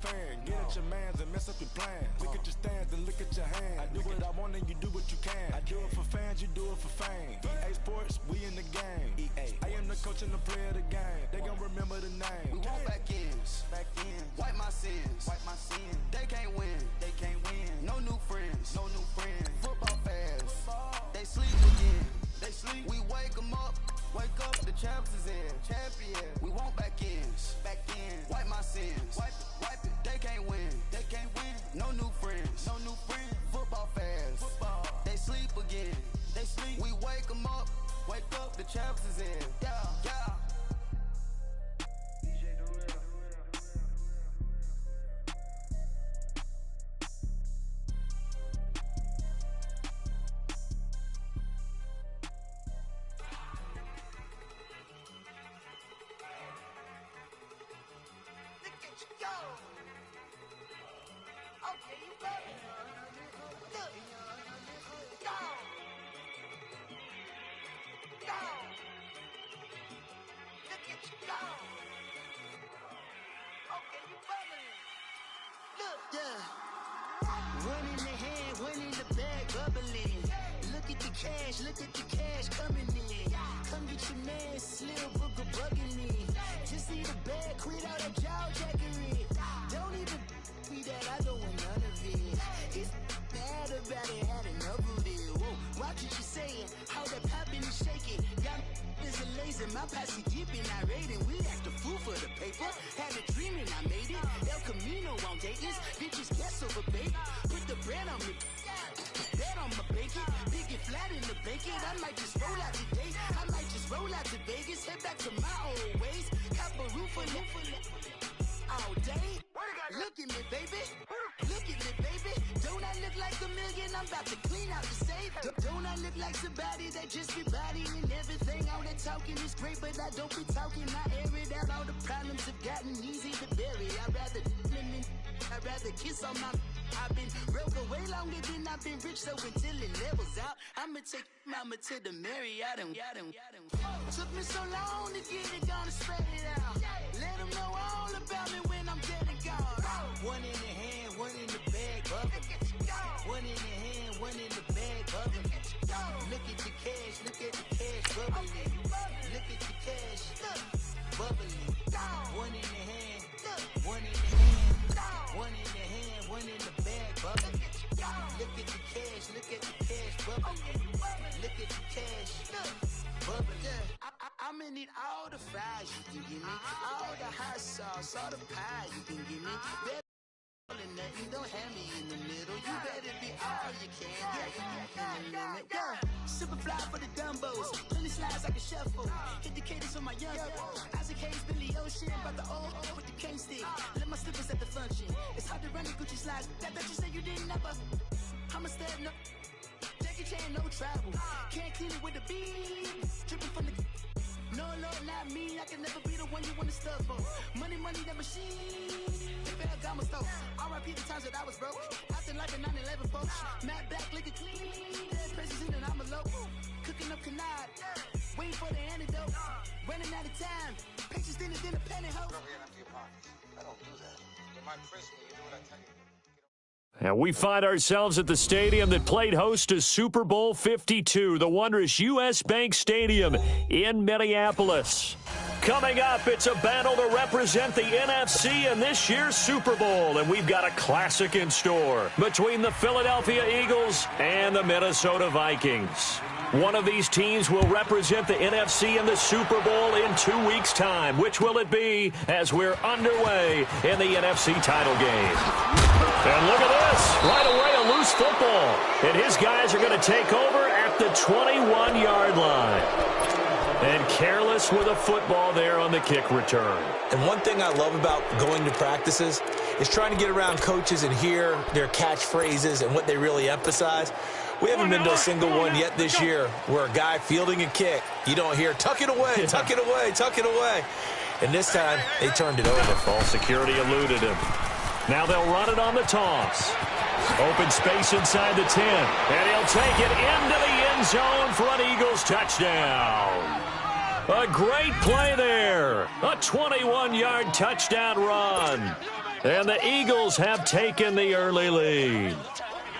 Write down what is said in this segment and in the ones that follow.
Fan, get at your mans and mess up your plans. Look at your stands and look at your hands. I do what I want and you do what you can. I do it for fans, you do it for fame. EA Sports, we in the game. EA. I am the coach and the player of the game. They gon' remember the name. We want back ends, wipe my sins, They can't win, No new friends, Football fans, they sleep again. We wake them up, the champs is in. Champion, we want back ends, wipe my sins, wipe it. They can't win, No new friends, Football fans, they sleep again. We wake them up, the champs is in. Yeah. One in the hand, one in the bag, bubbling. Look at the cash coming in. Come get your man, Slim Booker bugging in. Just need a bag, quit all that jaw jackery. Don't even be that, I don't want none of it. It's bad about it, had enough of it. Whoa, watch what you saying, how that poppin' and shaking. Got is a laser, my posse dipping, I raiding. We act a fool for the paper. Had a dream and I made it. El Camino on Dayton's, bitches guess over baby. Put the bread on me, bet on my bacon. Big it flat in the bacon. I might just roll out today. I might just roll out to Vegas. Head back to my old ways. Cop a roof for all day. Look at me, baby. Don't I look like a million? I'm about to clean out the safe. Don't I look like somebody that just be bodying everything? All that talking is great, but I don't be talking. I air it out. All the problems have gotten easy to bury. I'd rather kiss on my. I've been broke way longer than I've been rich, so until it levels out, I'ma take mama to the Marriott and took me so long to get it, gonna spread it out. Let them know all about me when I'm dead and gone. One in the hand, one in the bag, bubbling. One in the hand, one in the bag, bubbling. Look at the cash, bubbling. Look at the cash, bubbling. One in the hand, one in the hand, one in the hand, one in the bag, bubbling. Look at the cash, bubbling. Look at the cash, bubbling. I'ma need all the fries you can give me, all the hot sauce, all the pie you can give me. Nothing, don't have me in the middle. You better be all you can. Super fly for the Dumbos. Plenty slides like a shuffle. Hit the cadence on my young. Isaac Hayes, Billy Ocean. About the old with the cane stick. Let my slippers at the function. It's hard to run the Gucci slides. That bet you say you didn't never. I'ma step no. Jackie Chan, no travel. Can't clean it with the beat. Dripping from the. No, Lord, not me. I can never be the one you wanna stuff for. Money, that machine. Ferragamo stove. R.I.P. the times that I was broke. Acting like a 9/11 folks. Matt back, looking clean. Dead president and I'm a low. Cooking up canard. Waiting for the antidote. Running out of time. Pictures thinner than a penny hoe. I don't do that. You might press me, you know what I tell you. And we find ourselves at the stadium that played host to Super Bowl 52, the wondrous U.S. Bank Stadium in Minneapolis. Coming up, it's a battle to represent the NFC in this year's Super Bowl, and we've got a classic in store between the Philadelphia Eagles and the Minnesota Vikings. One of these teams will represent the NFC in the Super Bowl in 2 weeks' time. Which will it be as we're underway in the NFC title game? And look at this. Right away, a loose football. And his guys are going to take over at the 21-yard line. And careless with a football there on the kick return. And one thing I love about going to practices is trying to get around coaches and hear their catchphrases and what they really emphasize. We haven't been to a single one yet this year where a guy fielding a kick, you don't hear, tuck it away, tuck it away, tuck it away. And this time, they turned it over. False security eluded him. Now they'll run it on the toss. Open space inside the 10. And he'll take it into the end zone for an Eagles touchdown. A great play there. A 21-yard touchdown run. And the Eagles have taken the early lead.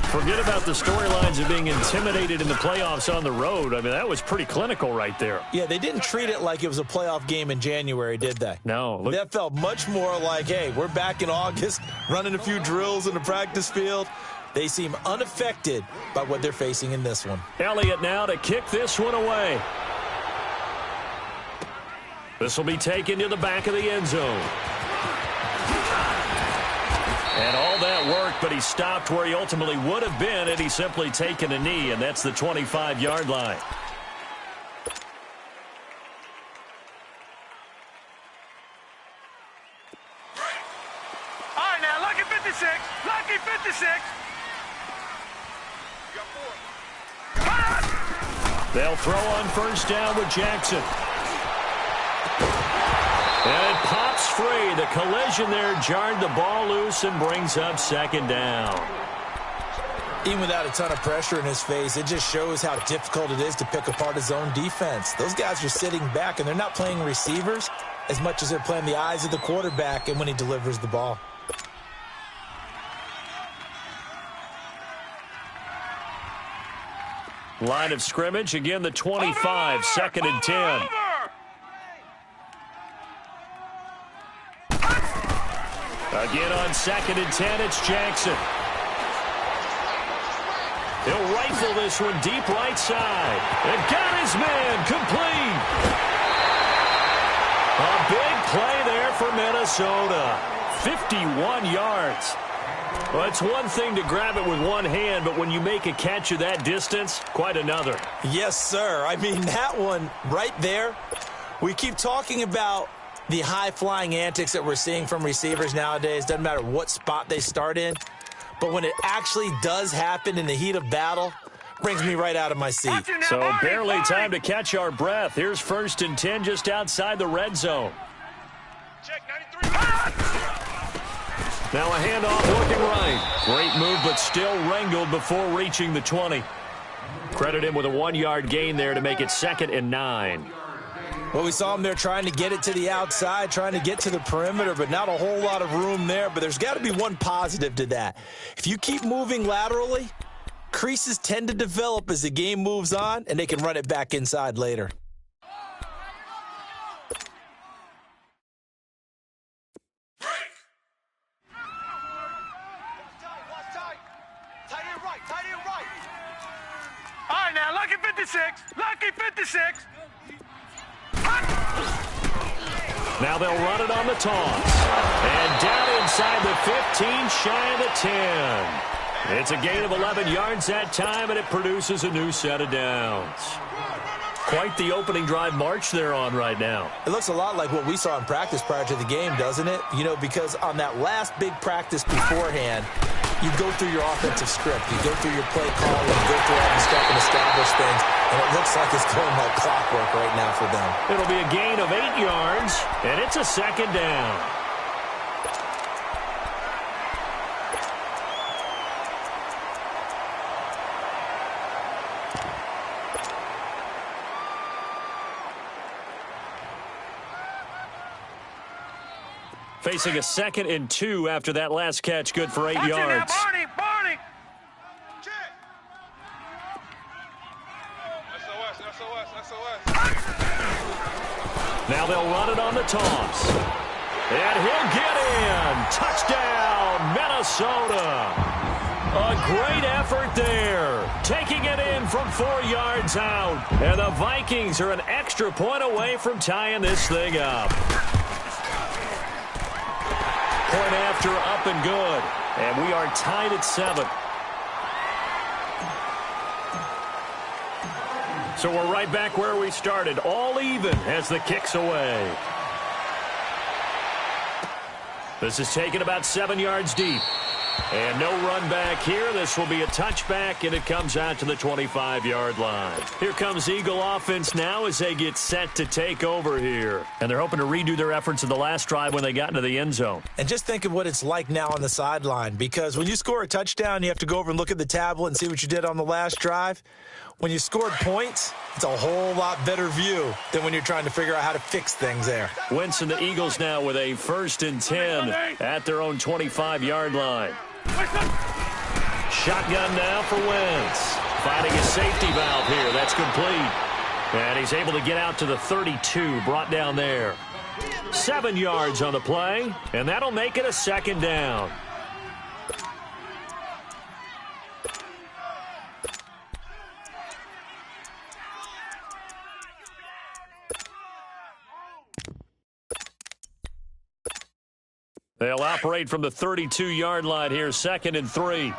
Forget about the storylines of being intimidated in the playoffs on the road. I mean, that was pretty clinical right there. Yeah, they didn't treat it like it was a playoff game in January, did they? No. That felt much more like, hey, we're back in August, running a few drills in the practice field. They seem unaffected by what they're facing in this one. Elliott now to kick this one away. This will be taken to the back of the end zone. And all that worked, but he stopped where he ultimately would have been had he simply taken a knee, and that's the 25-yard line. All right, now, lucky 56. Lucky 56. They'll throw on first down with Jackson. And it pops free. The collision there jarred the ball loose and brings up second down. Even without a ton of pressure in his face, it just shows how difficult it is to pick apart his own defense. Those guys are sitting back, and they're not playing receivers as much as they're playing the eyes of the quarterback and when he delivers the ball. Line of scrimmage, again the 25, second and 10. Again on second and 10, it's Jackson. He'll rifle this one deep right side. And got his man complete. A big play there for Minnesota. 51 yards. Well, it's one thing to grab it with one hand, but when you make a catch of that distance, quite another. Yes, sir. I mean, that one right there, we keep talking about the high-flying antics that we're seeing from receivers nowadays. Doesn't matter what spot they start in. But when it actually does happen in the heat of battle, brings me right out of my seat. So barely time to catch our breath. Here's first and 10 just outside the red zone. Check 93. Now a handoff looking right. Great move, but still wrangled before reaching the 20. Credit him with a 1-yard gain there to make it second and 9. Well, we saw him there trying to get it to the outside, trying to get to the perimeter, but not a whole lot of room there. But there's got to be one positive to that. If you keep moving laterally, creases tend to develop as the game moves on, and they can run it back inside later. All right, now, lucky 56. Lucky 56. Now they'll run it on the toss. And down inside the 15, shy of the 10. It's a gain of 11 yards that time, and it produces a new set of downs. Quite the opening drive march they're on right now. It looks a lot like what we saw in practice prior to the game, doesn't it? You know, because on that last big practice beforehand, you go through your offensive script. You go through your play calling, you go through all the stuff and establish things, and it looks like it's going like clockwork right now for them. It'll be a gain of 8 yards, and it's a second down. Facing a second and 2 after that last catch, good for 8 yards. Barney, Barney. Now they'll run it on the toss. And he'll get in. Touchdown, Minnesota. A great effort there. Taking it in from 4 yards out. And the Vikings are an extra point away from tying this thing up. Point after, up and good. And we are tied at 7. So we're right back where we started. All even as the kick's away. This is taken about 7 yards deep. And no run back here. This will be a touchback, and it comes out to the 25-yard line. Here comes Eagle offense now as they get set to take over here. And they're hoping to redo their efforts in the last drive when they got into the end zone. And just think of what it's like now on the sideline, because when you score a touchdown, you have to go over and look at the tablet and see what you did on the last drive. When you scored points, it's a whole lot better view than when you're trying to figure out how to fix things there. Wentz and the Eagles now with a 1st and 10 at their own 25-yard line. Shotgun now for Wentz. Finding a safety valve here. That's complete. And he's able to get out to the 32, brought down there. 7 yards on the play, and that'll make it a 2nd down. They'll operate from the 32-yard line here, 2nd and 3.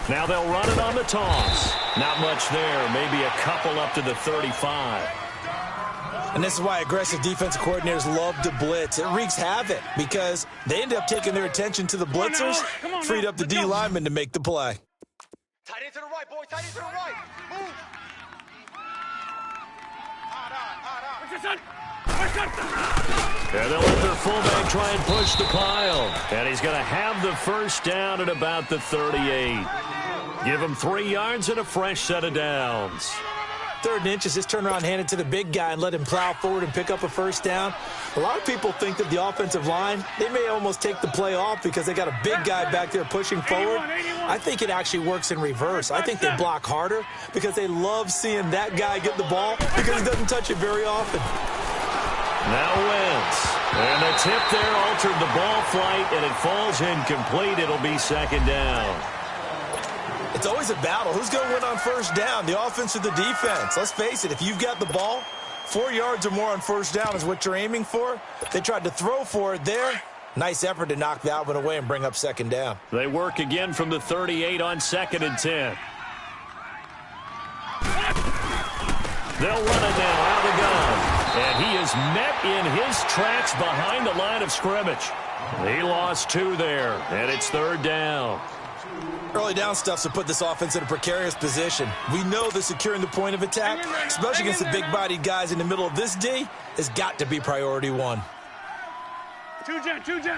Now they'll run it on the toss. Not much there, maybe a couple up to the 35. And this is why aggressive defensive coordinators love to blitz. It wreaks havoc because they end up taking their attention to the blitzers, freed up the D lineman to make the play. Tight end to the right, boy. Tight end to the right. Move. And they'll let their fullback try and push the pile. And he's going to have the 1st down at about the 38. Give him 3 yards and a fresh set of downs. 3rd and inches, just turn around, hand it to the big guy, and let him plow forward and pick up a 1st down. A lot of people think that the offensive line, they may almost take the play off because they got a big guy back there pushing forward. I think it actually works in reverse. I think they block harder because they love seeing that guy get the ball because he doesn't touch it very often. Now Wentz. And the tip there altered the ball flight, and it falls incomplete. It'll be 2nd down. It's always a battle. Who's going to win on 1st down, the offense or the defense? Let's face it, if you've got the ball, 4 yards or more on 1st down is what you're aiming for. They tried to throw for it there. Nice effort to knock that one away and bring up 2nd down. They work again from the 38 on 2nd and 10. They'll run it now out of the gun. And he is met in his tracks behind the line of scrimmage. He lost 2 there, and it's 3rd down. Early down stuff to put this offense in a precarious position. We know that securing the point of attack, especially against the big-bodied guys in the middle of this D, has got to be priority 1. Two jet. There we go.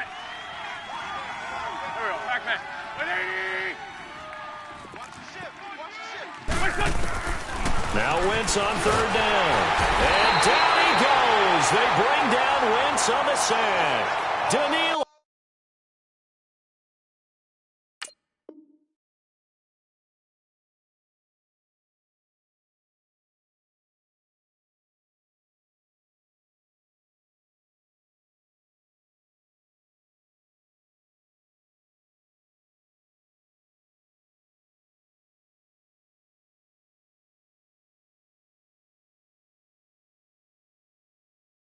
Back. 180. Watch the ship. Now Wentz on 3rd down. And down he goes. They bring down Wentz on the sack. Daniil.